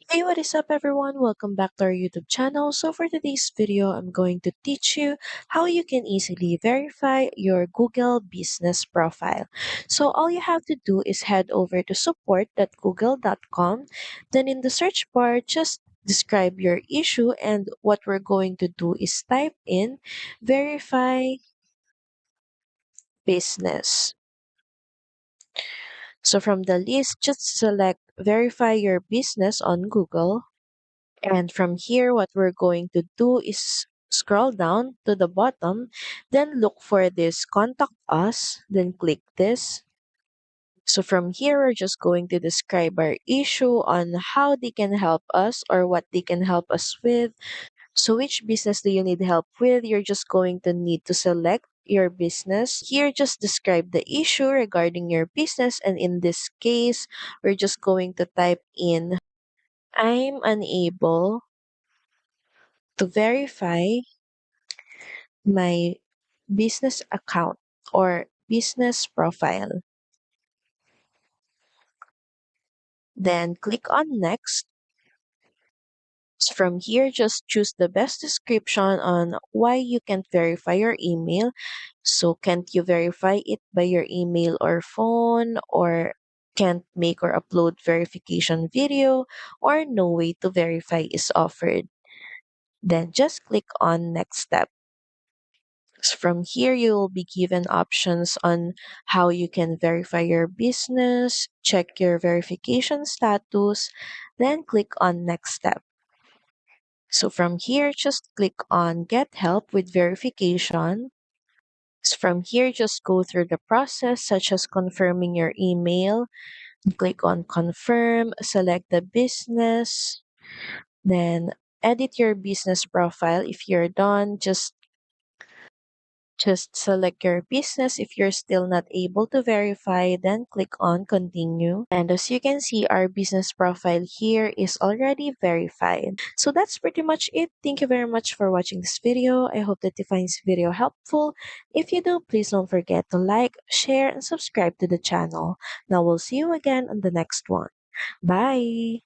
Hey, what is up everyone? Welcome back to our YouTube channel. So for today's video, I'm going to teach you how you can easily verify your Google business profile. So all you have to do is head over to support.google.com. Then in the search bar, just describe your issue, and what we're going to do is type in verify business. So from the list, just select verify your business on Google. And from here, what we're going to do is scroll down to the bottom, then look for this contact us, then click this. So from here, we're just going to describe our issue on how they can help us or what they can help us with. So which business do you need help with? You're just going to need to select your business. Here, just describe the issue regarding your business. And in this case, we're just going to type in, I'm unable to verify my business account or business profile. Then click on next. From here, just choose the best description on why you can't verify your email. So can't you verify it by your email or phone, or can't make or upload verification video, or no way to verify is offered. Then just click on next step. From here, you will be given options on how you can verify your business, check your verification status, then click on next step. So from here, just click on get help with verification. From here, just go through the process such as confirming your email. Click on confirm, select the business, then edit your business profile. If you're done, just select your business. If you're still not able to verify, then click on continue. And as you can see, our business profile here is already verified. So that's pretty much it. Thank you very much for watching this video. I hope that you find this video helpful. If you do, please don't forget to like, share, and subscribe to the channel. Now we'll see you again on the next one. Bye!